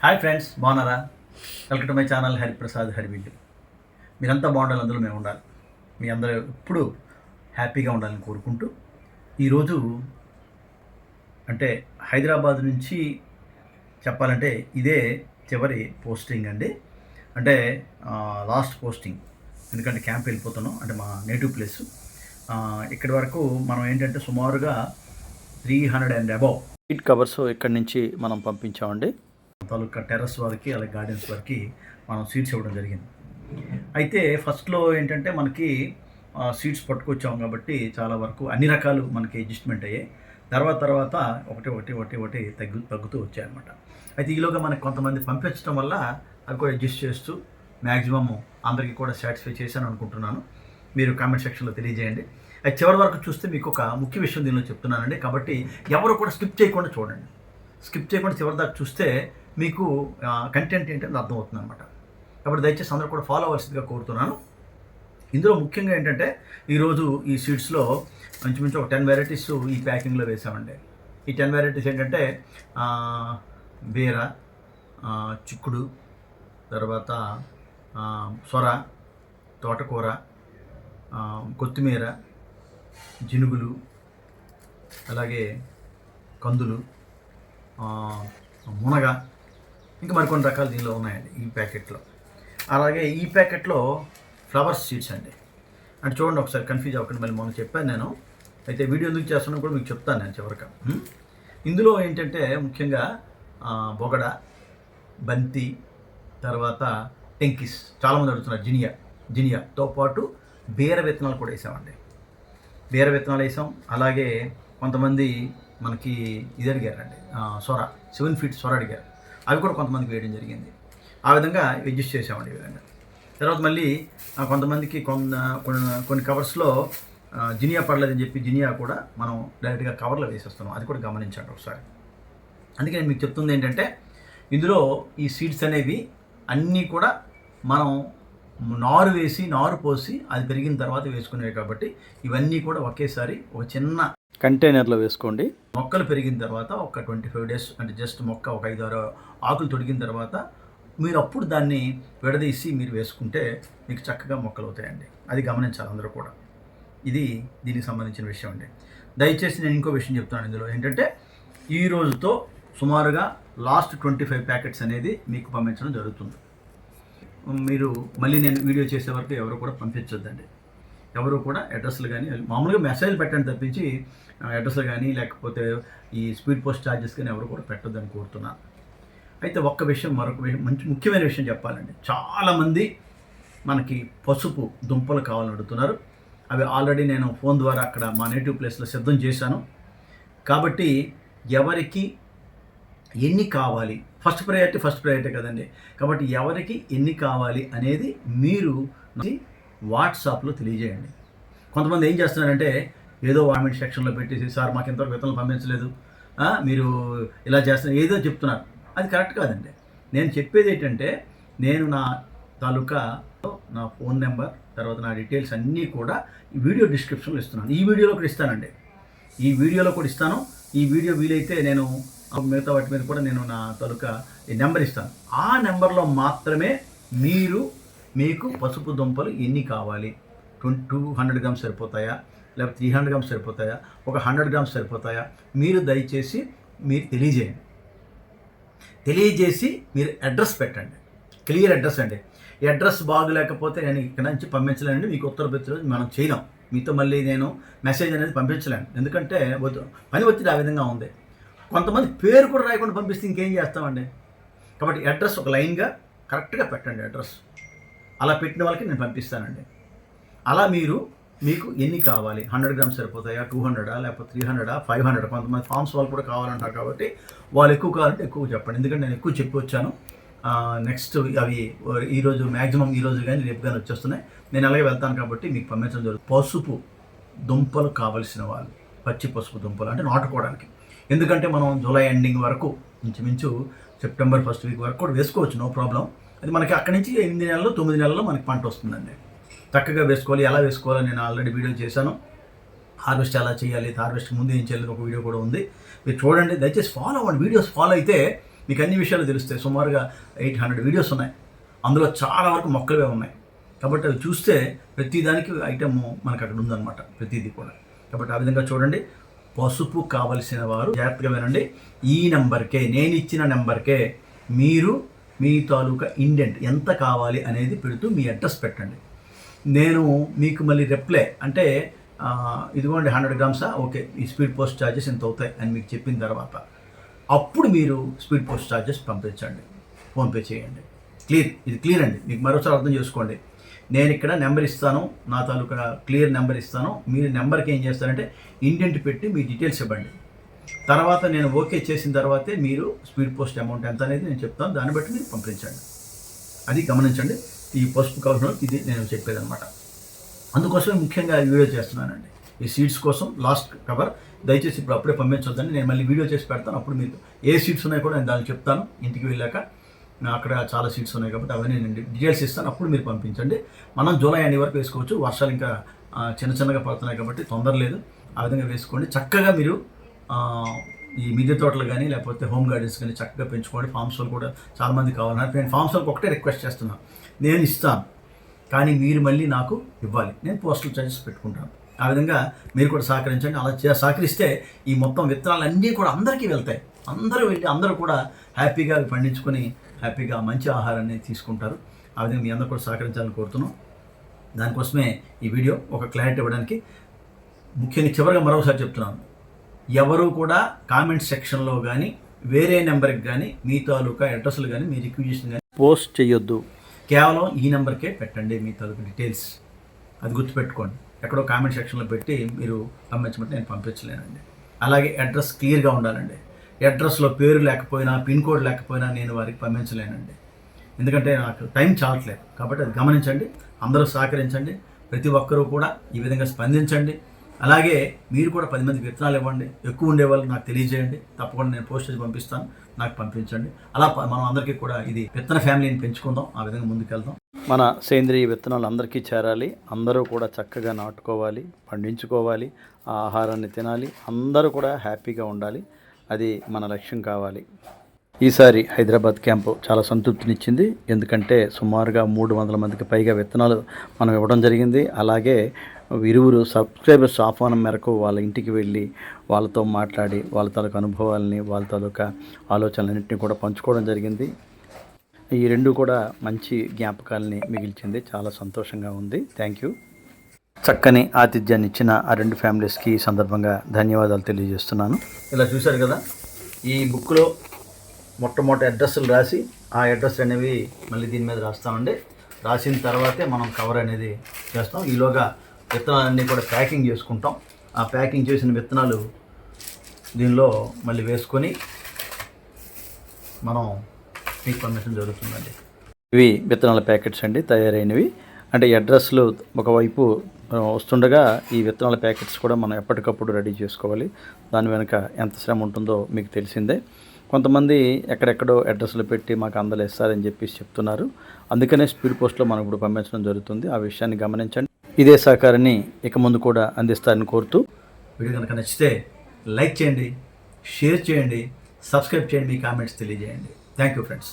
Hi friends, బాగున్నారా? Welcome to my channel Hariprasad హరివిల్లు. మీరంతా బాగుండాలి, అందులో మేము ఉండాలి. మీ అందరూ ఎప్పుడు హ్యాపీగా ఉండాలని కోరుకుంటూ ఈరోజు అంటే హైదరాబాద్ నుంచి చెప్పాలంటే ఇదే చివరి పోస్టింగ్ అండి. అంటే లాస్ట్ పోస్టింగ్, ఎందుకంటే క్యాంప్ వెళ్ళిపోతున్నాం, అంటే మా నేటివ్ ప్లేస్. ఇక్కడి వరకు మనం ఏంటంటే సుమారుగా 300 అండ్ అబౌవ్ సీట్ కవర్స్ ఇక్కడి నుంచి మనం పంపించామండి. తాలూకా టెర్రస్ వరకు అలాగే గార్డెన్స్ వరకు మనం సీట్స్ ఇవ్వడం జరిగింది. అయితే ఫస్ట్లో ఏంటంటే మనకి సీట్స్ పట్టుకొచ్చాం కాబట్టి చాలా వరకు అన్ని రకాలు మనకి అడ్జస్ట్మెంట్ అయ్యాయి. తర్వాత ఒకటి తగ్గుతూ వచ్చాయి అనమాట. అయితే ఈలోగా మనకి కొంతమంది పంపించడం వల్ల అవి కూడా అడ్జస్ట్ చేస్తూ మ్యాక్సిమమ్ అందరికీ కూడా సాటిస్ఫై చేశాను అనుకుంటున్నాను. మీరు కామెంట్ సెక్షన్లో తెలియజేయండి. అది చివరి వరకు చూస్తే మీకు ఒక ముఖ్య విషయం దీనిలో చెప్తున్నానండి. కాబట్టి ఎవరు కూడా స్కిప్ చేయకుండా చూడండి. స్కిప్ చేయకుండా చివరి దాకా చూస్తే మీకు కంటెంట్ ఏంటంటే అర్థమవుతుంది అనమాట. కాబట్టి దయచేసి అందరూ కూడా ఫాలో అవ్వాల్సిందిగా కోరుతున్నాను. ఇందులో ముఖ్యంగా ఏంటంటే ఈరోజు ఈ సీడ్స్లో మంచి ఒక 10 వెరైటీస్ ఈ ప్యాకింగ్లో వేసామండి. ఈ 10 వెరైటీస్ ఏంటంటే బీర, చిక్కుడు, తర్వాత సొర, తోటకూర, కొత్తిమీర, జినుగులు, అలాగే కందులు, మునగ, ఇంకా మరికొన్ని రకాలు దీనిలో ఉన్నాయండి ఈ ప్యాకెట్లో. అలాగే ఈ ప్యాకెట్లో ఫ్లవర్స్ సీడ్స్ అండి. అంటే చూడండి, ఒకసారి కన్ఫ్యూజ్ అవ్వకండి, మళ్ళీ మొన్న చెప్పాను నేను. అయితే వీడియో ఎందుకు చేస్తున్నా కూడా మీకు చెప్తాను నేను చివరిగా. ఇందులో ఏంటంటే ముఖ్యంగా బొగడ, బంతి, తర్వాత టెంకిస్, చాలామంది అడుగుతున్నారు, జినియాతో పాటు బీర విత్తనాలు కూడా వేసామండి. బీర విత్తనాలు వేసాం. అలాగే కొంతమంది మనకి ఇది అడిగారండి, 7 ఫీట్ సొర అడిగారు. అవి కూడా కొంతమందికి వేయడం జరిగింది. ఆ విధంగా అడ్జస్ట్ చేసామండి ఈ విధంగా. తర్వాత మళ్ళీ కొంతమందికి కొన్ని కవర్స్లో జినియా పడలేదని చెప్పి జినియా కూడా మనం డైరెక్ట్గా కవర్లో వేసేస్తున్నాం. అది కూడా గమనించండి ఒకసారి. అందుకే నేను మీకు చెప్తుంది ఏంటంటే ఇందులో ఈ సీడ్స్ అనేవి అన్నీ కూడా మనం నారు పోసి అది పెరిగిన తర్వాత వేసుకునేవి. కాబట్టి ఇవన్నీ కూడా ఒకేసారి ఒక చిన్న కంటైనర్లో వేసుకోండి. మొక్కలు పెరిగిన తర్వాత ఒక 25 డేస్, అంటే జస్ట్ మొక్క ఒక 5-6 ఆకులు తొడిగిన తర్వాత మీరు అప్పుడు దాన్ని విడదీసి మీరు వేసుకుంటే మీకు చక్కగా మొక్కలు అవుతాయండి. అది గమనించాలి అందరూ కూడా. ఇది దీనికి సంబంధించిన విషయం అండి. దయచేసి నేను ఇంకో విషయం చెప్తాను. ఇందులో ఏంటంటే ఈ రోజుతో సుమారుగా లాస్ట్ 25 ప్యాకెట్స్ అనేది మీకు పంపించడం జరుగుతుంది. మీరు మళ్ళీ నేను వీడియో చేసే వరకు ఎవరు కూడా పంపించొద్దండి. ఎవరు కూడా అడ్రస్లు కానీ మామూలుగా మెసేజ్ పెట్టండి తప్పించి అడ్రస్లు కానీ లేకపోతే ఈ స్పీడ్ పోస్ట్ ఛార్జెస్ కానీ ఎవరు కూడా పెట్టొద్దని కోరుతున్నాను. అయితే ఒక్క విషయం, మరొక విషయం, మంచి ముఖ్యమైన విషయం చెప్పాలండి. చాలామంది మనకి పసుపు దుంపలు కావాలని అడుగుతున్నారు. అవి ఆల్రెడీ నేను ఫోన్ ద్వారా అక్కడ మా నేటివ్ ప్లేస్లో సిద్ధం చేశాను. కాబట్టి ఎవరికి ఎన్ని కావాలి, ఫస్ట్ ప్రయారిటీ కదండి. కాబట్టి ఎవరికి ఎన్ని కావాలి అనేది మీరు వాట్సాప్లో తెలియజేయండి. కొంతమంది ఏం చేస్తున్నారంటే ఏదో కామెంట్ సెక్షన్లో పెట్టేసి, సార్ మాకు ఇంతవరకు విత్తనాలు పంపించలేదు, మీరు ఇలా చేస్తున్నారు, ఏదో చెప్తున్నారు. అది కరెక్ట్ కాదండి. నేను చెప్పేది ఏంటంటే నేను నా తాలూకా నా ఫోన్ నెంబర్, తర్వాత నా డీటెయిల్స్ అన్నీ కూడా ఈ వీడియో డిస్క్రిప్షన్లో ఇస్తున్నాను. ఈ వీడియోలో కూడా ఇస్తానండి. ఈ వీడియోలో కూడా ఇస్తాను. ఈ వీడియో వీలైతే నేను మిగతా వాటి మీద కూడా నేను నా తాలూకా ఈ నెంబర్ ఇస్తాను. ఆ నెంబర్లో మాత్రమే మీకు పసుపు దుంపలు ఎన్ని కావాలి, 200 గ్రామ్స్ సరిపోతాయా, లేకపోతే 300 గ్రామ్స్ సరిపోతాయా, ఒక 100 గ్రామ్స్ సరిపోతాయా, మీరు దయచేసి మీరు తెలియజేసి మీరు అడ్రస్ పెట్టండి. క్లియర్ అడ్రస్ అండి. ఈ అడ్రస్ బాగలేకపోతే నేను ఇక్కడ నుంచి పంపించలేనండి. మీకు ఉత్తరప్రదేశ్ మనం చేయలేం. మీతో మళ్ళీ నేను మెసేజ్ అనేది పంపించలేను, ఎందుకంటే పని ఒత్తిడి ఆ విధంగా ఉంది. కొంతమంది పేరు కూడా రాయకుండా పంపిస్తే ఇంకేం చేస్తామండి. కాబట్టి అడ్రస్ ఒక లైన్గా కరెక్ట్గా పెట్టండి అడ్రస్. అలా పెట్టిన వాళ్ళకి నేను పంపిస్తానండి. అలా మీకు ఎన్ని కావాలి, 100 గ్రామ్స్ సరిపోతాయా, 200 లేకపోతే 300, 500, కొంతమంది ఫార్మ్స్ వాళ్ళు కూడా కావాలంటారు. కాబట్టి వాళ్ళు ఎక్కువ కావాలంటే ఎక్కువ చెప్పండి, ఎందుకంటే నేను ఎక్కువ చెప్పి వచ్చాను. నెక్స్ట్ అవి ఈరోజు మ్యాక్సిమం ఈరోజు కానీ రేపు కానీ వచ్చేస్తున్నాయి. నేను అలాగే వెళ్తాను కాబట్టి మీకు పంపించడం జరుగుతుంది. పసుపు దుంపలు కావలసిన వాళ్ళు, పచ్చి పసుపు దుంపలు అంటే నాటుకోవడానికి. ఎందుకంటే మనం జూలై ఎండింగ్ వరకు ఇంచుమించు సెప్టెంబర్ ఫస్ట్ వీక్ వరకు కూడా వేసుకోవచ్చు, నో ప్రాబ్లం. అది మనకి అక్కడి నుంచి 8 నెలలు 9 నెలల్లో మనకి పంట వస్తుందండి. చక్కగా వేసుకోవాలి. ఎలా వేసుకోవాలో నేను ఆల్రెడీ వీడియో చేశాను. హార్వెస్ట్ ఎలా చేయాలి, హార్వెస్ట్ ముందు ఏం చేయాలి ఒక వీడియో కూడా ఉంది. మీరు చూడండి, దయచేసి ఫాలో అవ్వండి. వీడియోస్ ఫాలో అయితే మీకు అన్ని విషయాలు తెలుస్తాయి. సుమారుగా 800 వీడియోస్ ఉన్నాయి. అందులో చాలా వరకు మొక్కలవే ఉన్నాయి. కాబట్టి అవి చూస్తే ప్రతిదానికి ఐటమ్ మనకు అక్కడ ఉందన్నమాట, ప్రతిదీ కూడా. కాబట్టి ఆ విధంగా చూడండి. పసుపు కావలసిన వారు జాగ్రత్తగా వినండి. ఈ నెంబర్కే, నేను ఇచ్చిన నెంబర్కే మీరు మీ తాలూకా ఇండెంట్ ఎంత కావాలి అనేది పెడుతూ మీ అడ్రస్ పెట్టండి. నేను మీకు మళ్ళీ రిప్లై అంటే ఇదిగోండి 100 గ్రామ్సా, ఓకే, ఈ స్పీడ్ పోస్ట్ ఛార్జెస్ ఎంత అవుతాయి అని మీకు చెప్పిన తర్వాత అప్పుడు మీరు స్పీడ్ పోస్ట్ ఛార్జెస్ పంపించండి, ఫోన్పే చేయండి. ఇది క్లియర్ అండి. మీకు మరోసారి అర్థం చేసుకోండి. నేను ఇక్కడ నెంబర్ ఇస్తాను, నా తాలూకా క్లియర్ నెంబర్ ఇస్తాను. మీరు నెంబర్కి ఏం చేస్తారంటే ఇండెంట్ పెట్టి మీ డీటెయిల్స్ ఇవ్వండి. తర్వాత నేను ఓకే చేసిన తర్వాతే మీరు స్పీడ్ పోస్ట్ అమౌంట్ ఎంత అనేది నేను చెప్తాను. దాన్ని బట్టి మీరు పంపించండి. అది గమనించండి. ఈ పసుపు కావాల్సిన ఇది నేను చెప్పేదన్నమాట. అందుకోసమే ముఖ్యంగా వీడియో చేస్తున్నానండి. ఈ సీడ్స్ కోసం లాస్ట్ కవర్ దయచేసి ఇప్పుడు అప్పుడే పంపించొద్దండి. నేను మళ్ళీ వీడియో చేసి పెడతాను. అప్పుడు మీకు ఏ సీడ్స్ ఉన్నాయో కూడా నేను దాన్ని చెప్తాను. ఇంటికి వెళ్ళాక అక్కడ చాలా సీడ్స్ ఉన్నాయి కాబట్టి అవన్నీ నేను డీటెయిల్స్ ఇస్తాను. అప్పుడు మీరు పంపించండి. మనం జూలై ఎండ్ వరకు వేసుకోవచ్చు. వర్షాలు ఇంకా చిన్నగా పడుతున్నాయి కాబట్టి తొందర లేదు. ఆ విధంగా వేసుకోండి. చక్కగా మీరు ఈ మిద్దె తోటలు కానీ లేకపోతే హోమ్ గార్డెన్స్ కానీ చక్కగా పెంచుకోండి. ఫామ్స్ వాళ్ళు కూడా చాలామంది కావాలన్నారు. నేను ఫామ్స్ వాళ్ళకి ఒకటే రిక్వెస్ట్ చేస్తున్నాను, నేను ఇస్తాను కానీ మీరు మళ్ళీ నాకు ఇవ్వాలి. నేను పోస్టల్ ఛార్జెస్ పెట్టుకుంటాను. ఆ విధంగా మీరు కూడా సహకరించండి. అలా సహకరిస్తే ఈ మొత్తం విత్తనాలు అన్నీ కూడా అందరికీ వెళ్తాయి. అందరూ వెళ్ళి అందరూ కూడా హ్యాపీగా పండించుకొని హ్యాపీగా మంచి ఆహారాన్ని తీసుకుంటారు. ఆ విధంగా మీ అందరూ కూడా సహకరించాలని కోరుతున్నాం. దానికోసమే ఈ వీడియో ఒక క్లారిటీ ఇవ్వడానికి. ముఖ్యంగా చివరిగా మరొకసారి చెప్తున్నాను, ఎవరు కూడా కామెంట్ సెక్షన్లో కానీ వేరే నెంబర్కి కానీ మీ తాలూకా అడ్రస్లు కానీ మీ రిక్వెజిషన్ కానీ పోస్ట్ చేయొద్దు. కేవలం ఈ నెంబర్కే పెట్టండి మీ తాలూకా డీటెయిల్స్. అది గుర్తుపెట్టుకోండి. ఎక్కడో కామెంట్ సెక్షన్లో పెట్టి మీరు పంపించమంటే నేను పంపించలేనండి. అలాగే అడ్రస్ క్లియర్గా ఉండాలండి. అడ్రస్లో పేరు లేకపోయినా పిన్ కోడ్ లేకపోయినా నేను వారికి పంపించలేనండి. ఎందుకంటే నాకు టైం చాలట్లేదు. కాబట్టి అది గమనించండి. అందరూ సహకరించండి. ప్రతి ఒక్కరూ కూడా ఈ విధంగా స్పందించండి. అలాగే మీరు కూడా 10 మందికి విత్తనాలు ఇవ్వండి. ఎక్కువ ఉండేవాళ్ళు నాకు తెలియజేయండి. తప్పకుండా నేను పోస్టేజ్ పంపిస్తాను, నాకు పంపించండి. అలా మనం అందరికీ కూడా ఇది విత్తన ఫ్యామిలీని పెంచుకుందాం. ఆ విధంగా ముందుకెళ్దాం. మన సేంద్రియ విత్తనాలు అందరికీ చేరాలి. అందరూ కూడా చక్కగా నాటుకోవాలి, పండించుకోవాలి, ఆ ఆహారాన్ని తినాలి. అందరూ కూడా హ్యాపీగా ఉండాలి. అది మన లక్ష్యం కావాలి. ఈసారి హైదరాబాద్ క్యాంపు చాలా సంతృప్తినిచ్చింది. ఎందుకంటే సుమారుగా 300 మందికి పైగా విత్తనాలు మనం ఇవ్వడం జరిగింది. అలాగే ఇరువురు సబ్స్క్రైబర్స్ ఆహ్వానం మేరకు వాళ్ళ ఇంటికి వెళ్ళి వాళ్ళతో మాట్లాడి వాళ్ళ తాలూకా అనుభవాలని వాళ్ళ తాలూకా ఆలోచనలన్నింటినీ కూడా పంచుకోవడం జరిగింది. ఈ రెండు కూడా మంచి జ్ఞాపకాలని మిగిల్చింది. చాలా సంతోషంగా ఉంది. Thank you. చక్కని ఆతిథ్యాన్ని ఇచ్చిన ఆ రెండు ఫ్యామిలీస్కి ఈ సందర్భంగా ధన్యవాదాలు తెలియజేస్తున్నాను. ఇలా చూశారు కదా, ఈ బుక్లో మొట్టమొదటి అడ్రస్లు రాసి ఆ అడ్రస్ అనేవి మళ్ళీ దీని మీద రాస్తామండి. రాసిన తర్వాతే మనం కవర్ అనేది చేస్తాం. ఈలోగా విత్తనాలన్నీ కూడా ప్యాకింగ్ చేసుకుంటాం. ఆ ప్యాకింగ్ చేసిన విత్తనాలు దీనిలో మళ్ళీ వేసుకొని మనం మీకు పంపించడం జరుగుతుందండి. ఇవి విత్తనాల ప్యాకెట్స్ అండి, తయారైనవి. అంటే అడ్రస్లు ఒకవైపు వస్తుండగా ఈ విత్తనాల ప్యాకెట్స్ కూడా మనం ఎప్పటికప్పుడు రెడీ చేసుకోవాలి. దాని వెనుక ఎంత శ్రమ ఉంటుందో మీకు తెలిసిందే. కొంతమంది ఎక్కడెక్కడో అడ్రస్లు పెట్టి మాకు అందలేస్తారని చెప్పేసి చెప్తున్నారు. అందుకనే స్పీడ్ పోస్ట్లో మనం ఇప్పుడు పంపించడం జరుగుతుంది. ఆ విషయాన్ని గమనించండి. ఇదే సహకారాన్ని ఇక ముందు కూడా అందిస్తారని కోరుతూ, వీడియో కనుక నచ్చితే లైక్ చేయండి, షేర్ చేయండి, సబ్స్క్రైబ్ చేయండి, మీ కామెంట్స్ తెలియజేయండి. Thank you friends.